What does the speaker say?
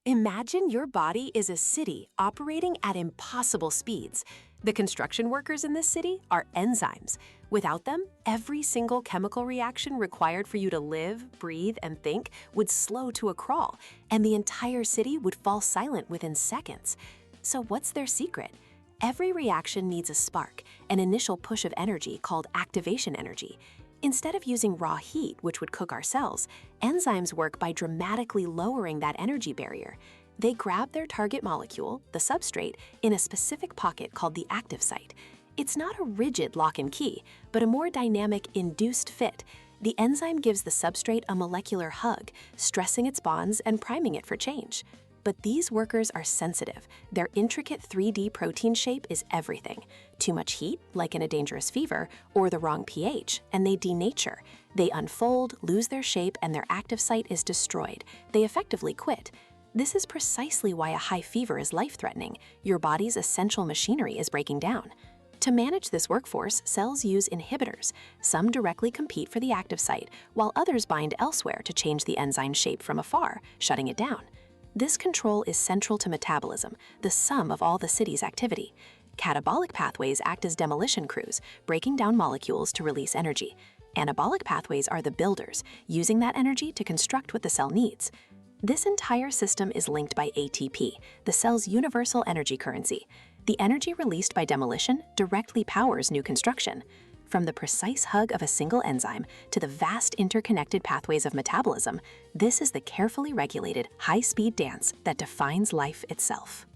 Imagine your body is a city operating at impossible speeds. The construction workers in this city are enzymes. Without them, every single chemical reaction required for you to live, breathe, and think would slow to a crawl, and the entire city would fall silent within seconds. So what's their secret? Every reaction needs a spark, an initial push of energy called activation energy. Instead of using raw heat, which would cook our cells, enzymes work by dramatically lowering that energy barrier. They grab their target molecule, the substrate, in a specific pocket called the active site. It's not a rigid lock and key, but a more dynamic induced fit. The enzyme gives the substrate a molecular hug, stressing its bonds and priming it for change. But these workers are sensitive. Their intricate 3D protein shape is everything. Too much heat, like in a dangerous fever, or the wrong pH, and they denature. They unfold, lose their shape, and their active site is destroyed. They effectively quit. This is precisely why a high fever is life-threatening. Your body's essential machinery is breaking down. To manage this workforce, cells use inhibitors. Some directly compete for the active site, while others bind elsewhere to change the enzyme shape from afar, shutting it down. This control is central to metabolism, the sum of all the city's activity. Catabolic pathways act as demolition crews, breaking down molecules to release energy. Anabolic pathways are the builders, using that energy to construct what the cell needs. This entire system is linked by ATP, the cell's universal energy currency. The energy released by demolition directly powers new construction. From the precise hug of a single enzyme to the vast interconnected pathways of metabolism, this is the carefully regulated, high-speed dance that defines life itself.